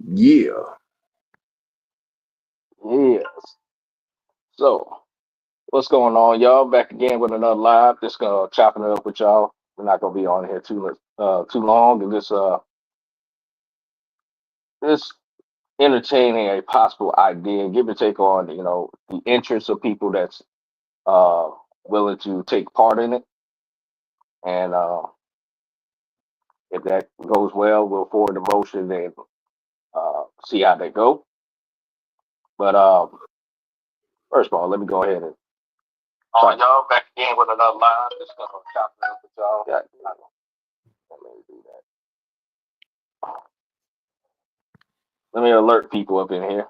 Yeah. Yes. So, what's going on, y'all? Back again with another live. Just gonna chopping it up with y'all. We're not gonna be on here too long, and just entertaining a possible idea, give a take on the interests of people that's uh willing to take part in it, and if that goes well, we'll forward the motion and see how they go. But first of all, let me go ahead and. Oh, y'all back again with another live. Just gonna chop it up with y'all. Yeah, let me do that. Let me alert people up in here.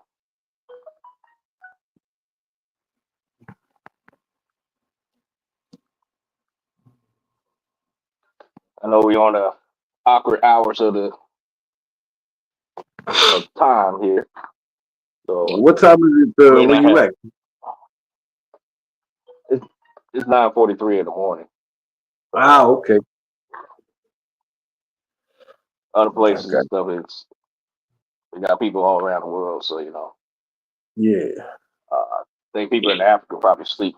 I know we're on the awkward hours of time here, so What time is it? we may Where not you have. at? It's, it's 9:43 in the morning. Ah, So okay. other places Okay. and stuff, we got people all around the world. So Yeah. I think people in Africa probably sleep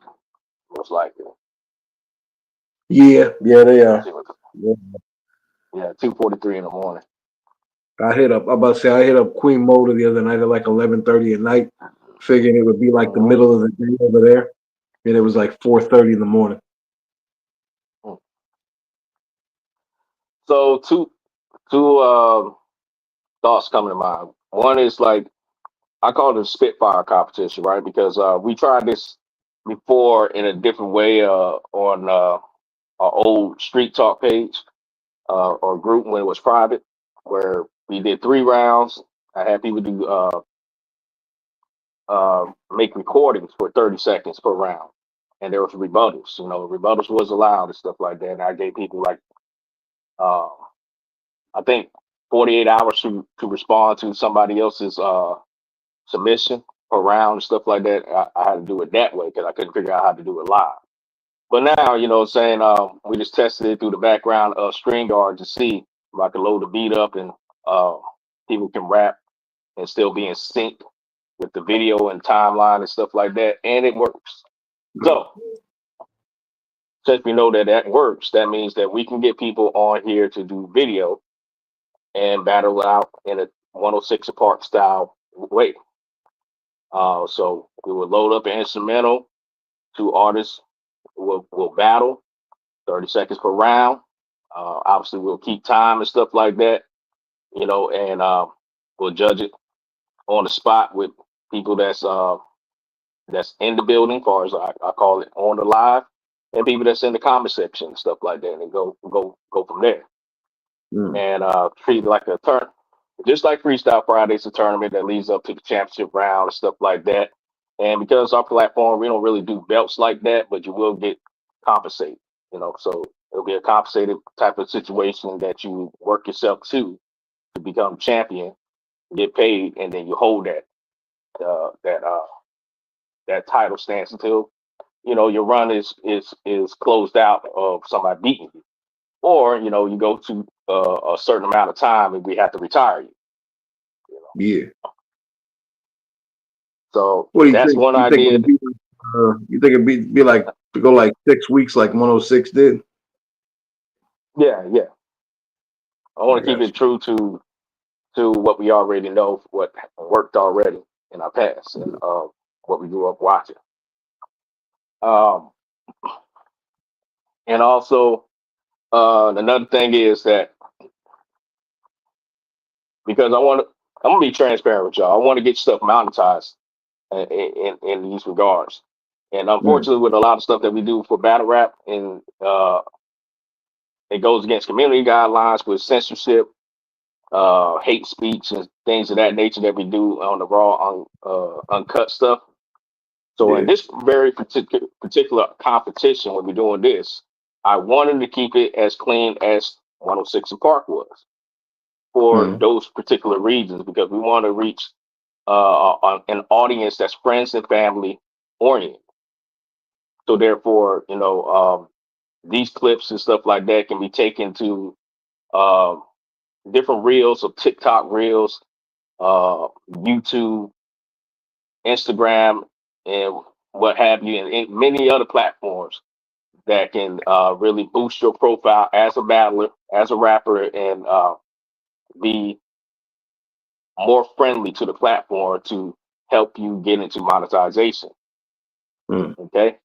most likely. Yeah. Yeah, they Let's are. see what. Yeah. Yeah, 2:43 in the morning. I'm about to say I hit up Queen Motor the other night at like 11:30 at night, figuring it would be like the hmm middle of the day over there. And it was like 4:30 in the morning. So two thoughts coming to mind. One is like I call it a Spitfire competition, right? Because we tried this before in a different way on our old Street Talk page or group when it was private, where we did 3 rounds. I had people do make recordings for 30 seconds per round, and there was rebuttals. Rebuttals was allowed and stuff like that. And I gave people like uh, I think 48 hours to respond to somebody else's submission per round and stuff like that. I had to do it that way because I couldn't figure out how to do it live. But now, saying we just tested it through the background of StreamYard to see if I could load the beat up and uh, people can rap and still be in sync with the video and timeline and stuff like that, and it works. So, since we know that that works, that means that we can get people on here to do video and battle out in a 106 apart style way. So we will load up an instrumental. Two artists will battle 30 seconds per round. Obviously, we'll keep time and stuff like that, and we'll judge it on the spot with people that's in the building, as far as I call it on the live, and people that's in the comment section and stuff like that, and go from there. Mm. And treat it like a turn, just like Freestyle Fridays, a tournament that leads up to the championship round and stuff like that. And because our platform, we don't really do belts like that, but you will get compensated. So it'll be a compensated type of situation that you work yourself to become champion, get paid, and then you hold uh, that uh, that title stance until your run is closed out of somebody beating you, or you go to a certain amount of time and we have to retire you. You know, Yeah. so What do you that's think? one You think idea. it'd be? You think it'd be like to go like 6 weeks, like 106 did? Yeah, yeah. I I want to keep got it true to what we already know, what worked already in our past, and what we grew up watching. Um, and also, another thing is that because I'm gonna be transparent with y'all. I want to get stuff monetized in these regards. And you. Mm. unfortunately, with a lot of stuff that we do for battle rap, and it goes against community guidelines with censorship, hate speech, and things of that nature that we do on the raw, uncut stuff. So in Yeah. this very particular competition, when we're doing this, I wanted to keep it as clean as 106 and Park was for Mm. those particular reasons because we want to reach an audience that's friends and family oriented. So therefore, these clips and stuff like that can be taken to um, different reels of TikTok reels YouTube, Instagram, and what have you, and many other platforms that can really boost your profile as a battler, as a rapper, and be more friendly to the platform to help you get into monetization. Mm. Okay.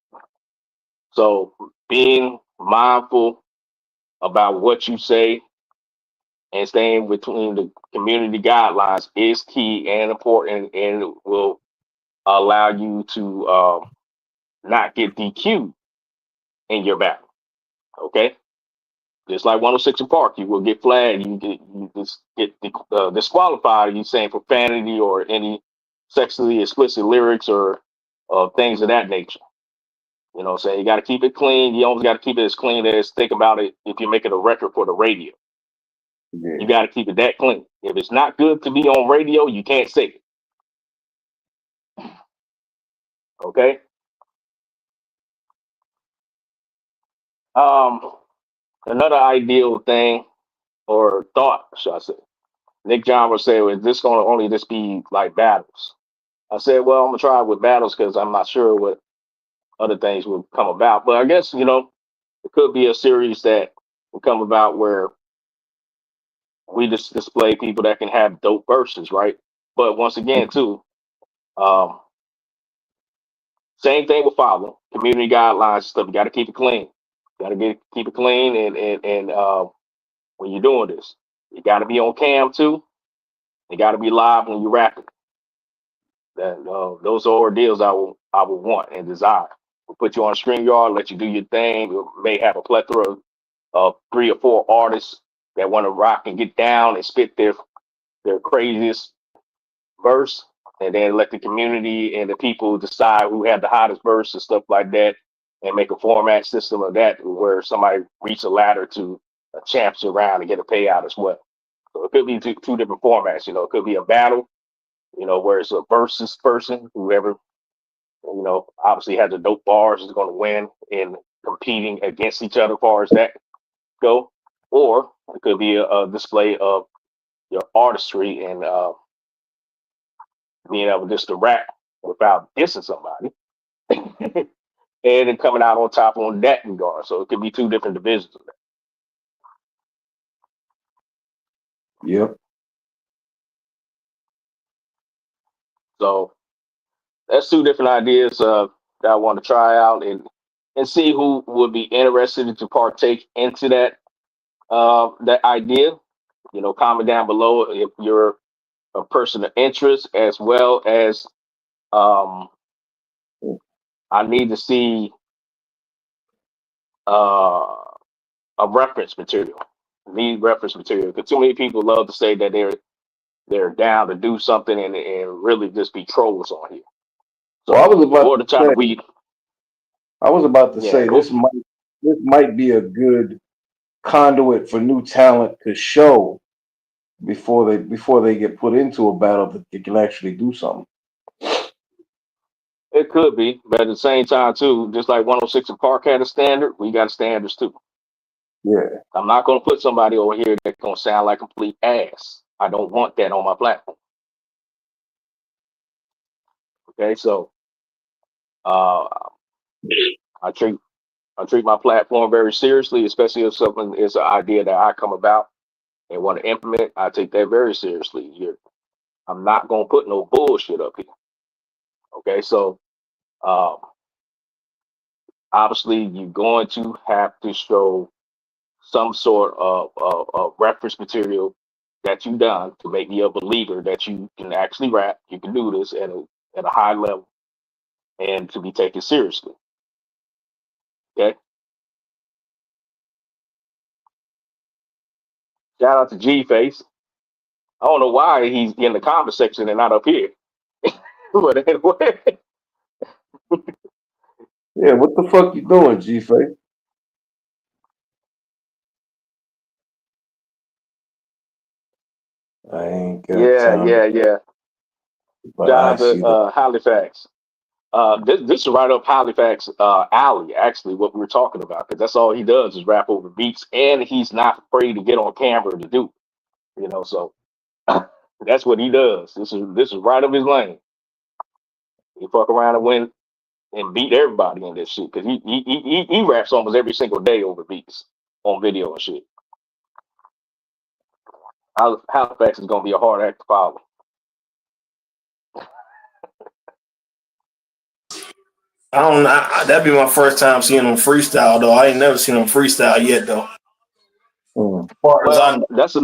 So being mindful about what you say and staying between the community guidelines is key and important, and it will allow you to not get DQ'd in your battle. Okay. Just like 106 in Park, you will get flagged. You just get disqualified. You saying profanity or any sexually explicit lyrics or things of that nature. You know what I'm saying? You got to keep it clean. You always got to keep it as clean as, think about it, if you're making a record for the radio. Yeah. You got to keep it that clean. If it's not good to be on radio, you can't say it. Okay? Another ideal thing or thought, should I say, Nick John would say, is this going to only just be like battles? I said, well, I'm going to try it with battles because I'm not sure what other things will come about. But I guess, you know, it could be a series that will come about where we just display people that can have dope verses, right? But once again, too, um, same thing will follow community guidelines and stuff. You got to keep it clean. Got to keep it clean, and when you're doing this, you got to be on cam too. You got to be live when you're rapping. That those are ordeals I would want and desire. We'll put you on StreamYard, let you do your thing. We may have a plethora of 3 or 4 artists that want to rock and get down and spit their craziest verse, and then let the community and the people decide who had the hottest verse and stuff like that, and make a format system of that where somebody reach a ladder to a championship round and get a payout as well. So it could be two different formats. You know, it could be a battle, you know, where it's a versus person, whoever, you know, obviously has the dope bars is going to win in competing against each other as far as that go. Or it could be a display of your artistry and being able just to rap without dissing somebody and then coming out on top on that regard. So it could be 2 different divisions of that. Yep. So that's 2 different ideas that I want to try out and see who would be interested to partake into that idea. You know, comment down below if you're a person of interest, as well as um, I need to see uh, a reference material. Need reference material because too many people love to say that they're down to do something and really just be trolls on here. So Well, I was about to yeah, say this might be a good conduit for new talent to show before they get put into a battle that they can actually do something. it could be, but at the same time too, just like 106 and Park had a standard, we got standards too. Yeah. I'm not going to put somebody over here that's going to sound like complete ass. I don't want that on my platform. Okay, so uh, I treat my platform very seriously, especially if something is an idea that I come about and want to implement. I take that very seriously. I'm not going to put no bullshit up here. Okay, so um, obviously you're going to have to show some sort of reference material that you've done to make me a believer that you can actually rap, you can do this at a high level, and to be taken seriously. Okay. Shout out to G Face. I don't know why he's in the comment section and not up here. But anyway, Yeah, what the fuck you doing, G-Face? I ain't got time. yeah. But Shout I out to see that. Halifax. This is right up Halifax alley, actually, what we were talking about, because that's all he does is rap over beats, and he's not afraid to get on camera to do. You know, so That's what he does. This is right up his lane. He fuck around and win and beat everybody in this shit because he raps almost every single day over beats on video and shit. Halifax is gonna be a hard act to follow. I don't. That'd be my first time seeing him freestyle though. I ain't never seen him freestyle yet though. As far as I Well, know. that's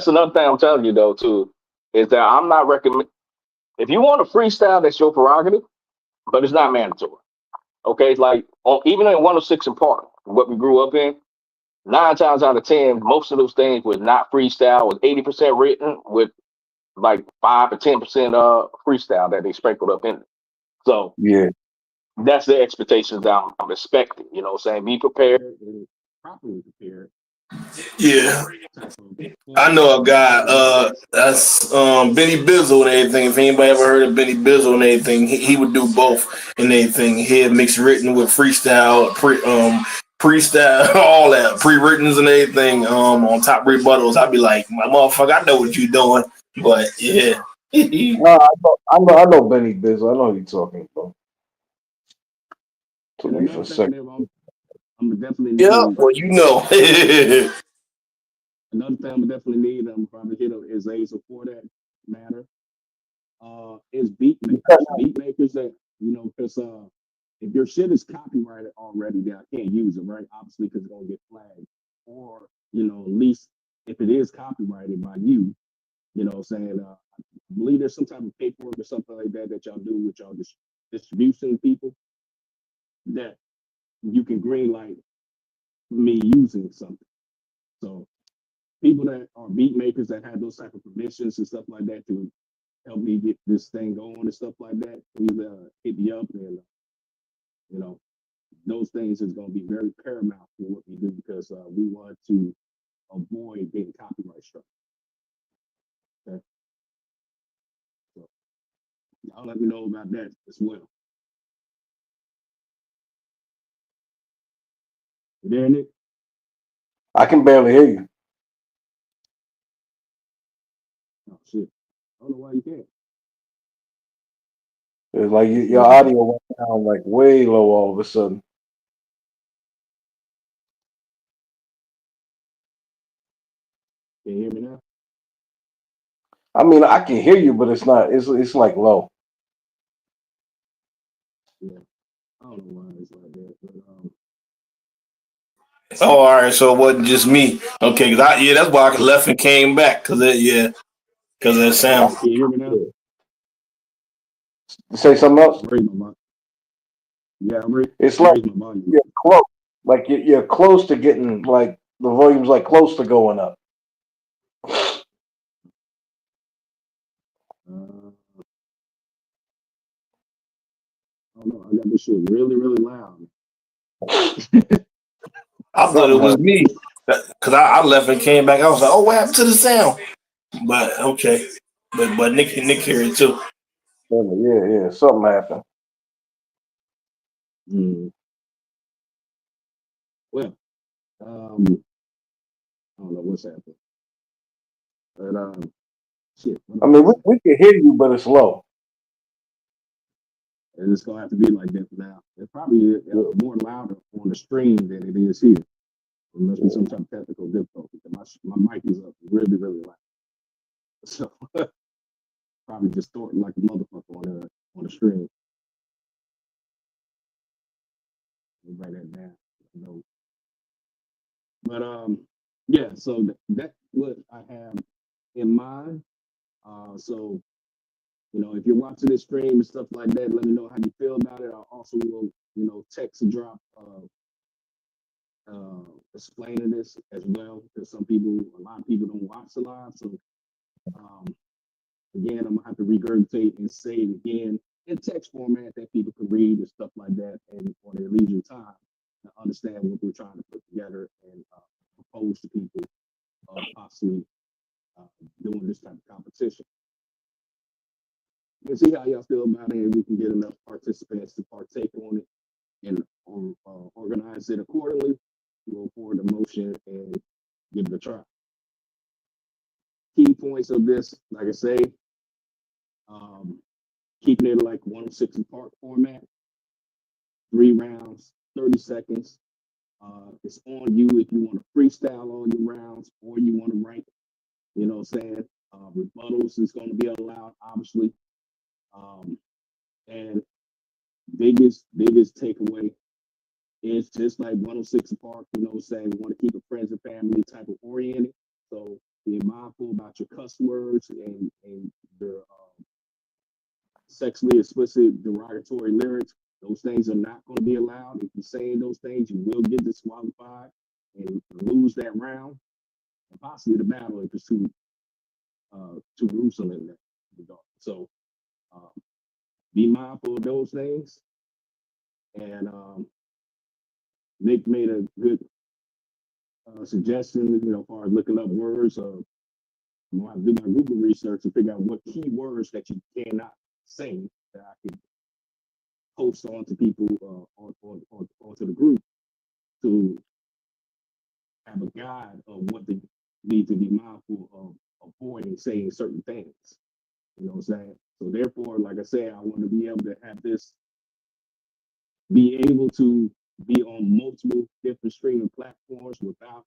another thing I'm telling you though too is that I'm not recommend if you want to freestyle, that's your prerogative, but it's not mandatory. Okay, like even in 106 and Park, what we grew up in, 9 times out of 10, most of those things was not freestyle, was 80% written with like 5 or 10% freestyle that they sprinkled up in it. So Yeah. that's the expectations that I'm expecting. You know what I'm saying? Be prepared and properly prepared. Yeah, I know a guy. That's Benny Bizzle and everything. If anybody ever heard of Benny Bizzle and anything, he would do both and everything. He had mixed written with freestyle, freestyle, all that pre-writtens and everything. On top rebuttals, I'd be like, my motherfucker, I know what you're doing, but yeah. No, I know Benny Biz. I know who you're talking about. Took And me for another a thing second. that I'm definitely Yeah, need. well, you know. Another thing I'm definitely need. I'm probably hit up is Aza for that matter. Is beat makers. Beat makers that because if your shit is copyrighted already, then I can't use it, right? Obviously, because it's gonna get flagged. Or at least if it is copyrighted by you, what I'm saying. I believe there's some type of paperwork or something like that y'all do with y'all distribution people that you can green light me using something. So people that are beat makers that have those type of permissions and stuff like that to help me get this thing going and stuff like that, please hit me up and those things is going to be very paramount for what we do because we want to avoid getting copyright struck. Okay, so y'all let me know about that as well. You there, Nick? I can barely hear you. Oh shit! I don't know why you can't. It's like your audio went down like way low all of a sudden. Can you hear me now? I mean, I can hear you, but it's not. It's like low. Yeah, I don't know why it's like that, but Oh, all right. So it wasn't just me. Okay, that's why I left and came back because because of that sound. can you hear me now? Say something else. Raise my volume. Yeah, It's like raise my volume. you're close. Like you're close to getting like the volume's like close to going up. I don't know. I got this shit really, really loud. I thought it was me because I left and came back. I was like, oh, what happened to the sound? But okay, but Nick hear it too. Yeah. Something happened. Well, I don't know what's happening, but shit. I mean, we can hear you, but it's low. And it's gonna have to be like that for now. It's probably more louder on the stream than it is here. There must be some type of technical difficulty. My mic is up really, really loud. So probably distorting like a motherfucker on the stream. Let me write that down. No. But yeah, so that's what I have in mind. So if you're watching this stream and stuff like that, let me know how you feel about it. I also will, text and drop explaining this as well because a lot of people don't watch the live. So again, I'm gonna have to regurgitate and say it again in text format that people can read and stuff like that, and on their leisure time to understand what we're trying to put together and propose to people possibly doing this type of competition. And see how y'all feel about it, and we can get enough participants to partake on it and organize it accordingly. Go forward the motion and give it a try. Key point. points of this, like I say, keeping it like 106 and Park format, 3 rounds, 30 seconds. It's on you if you want to freestyle all your rounds or you want to rank. You know what I'm saying? Rebuttals is going to be allowed, obviously. And biggest takeaway is just like 106 and Park, you know what I'm saying? We want to keep it friends and family type of oriented. So being mindful about your cuss words and your sexually explicit derogatory lyrics. Those things are not going to be allowed. If you're saying those things, you will get disqualified and lose that round, and possibly the battle if it's too gruesome in that regard. So be mindful of those things. And Nick made a good suggestion, you know, as far as looking up words. I do my Google research to figure out what key words that you cannot say that I can post on to people onto the group to have a guide of what they need to be mindful of avoiding saying certain things. You know what I'm saying? So therefore, like I said, I want to be able to have this be able to be on multiple different streaming platforms without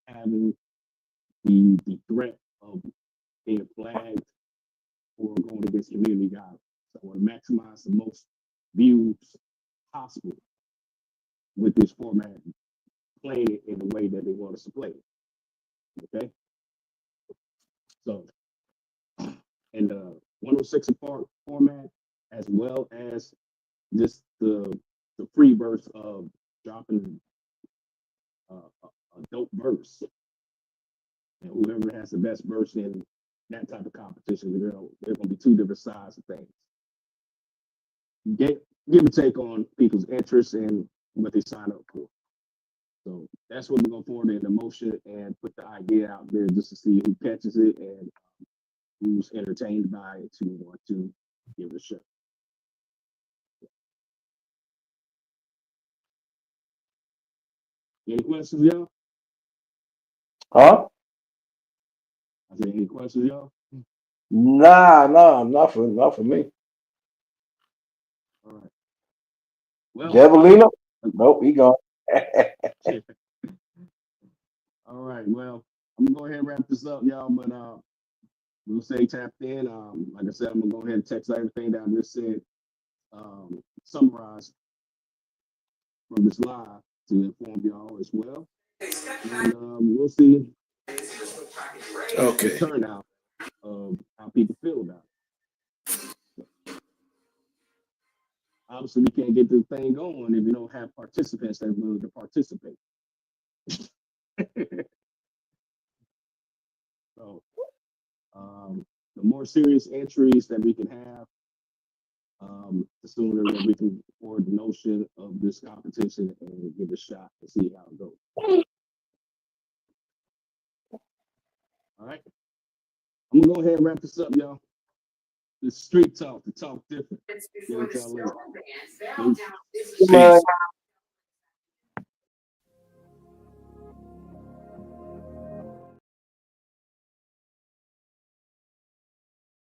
having the threat of being flagged or going against community guidelines. So I want to maximize the most views possible with this format, playing it in the way that they want us to play it. Okay? So, in the 106 and Park format, as well as just the free verse of dropping a dope verse. And whoever has the best verse in that type of competition, they're going to be two different sides of things. Give a take on people's interests and what they sign up for. So that's what we're going to forward in the motion and put the idea out there just to see who catches it and who's entertained by it to want to give it a shot. Any questions, y'all? Huh? I said, any questions, y'all? Nah, not for me. All right. Well, Javelina? Nope, he gone. all right. Well, I'm gonna go ahead and wrap this up, y'all. But we'll stay tapped in. Like I said, I'm gonna go ahead and text everything that I just said, summarize from this live to inform y'all as well. And we'll see the turnout of how people feel about it. Obviously, we can't get this thing going if you don't have participants that are willing to participate. So, the more serious entries that we can have, the sooner that we can forward the notion of this competition and give it a shot and see how it goes. All right. I'm gonna go ahead and wrap this up, y'all. This street talk, the talk different. Get it y'all later. Peace.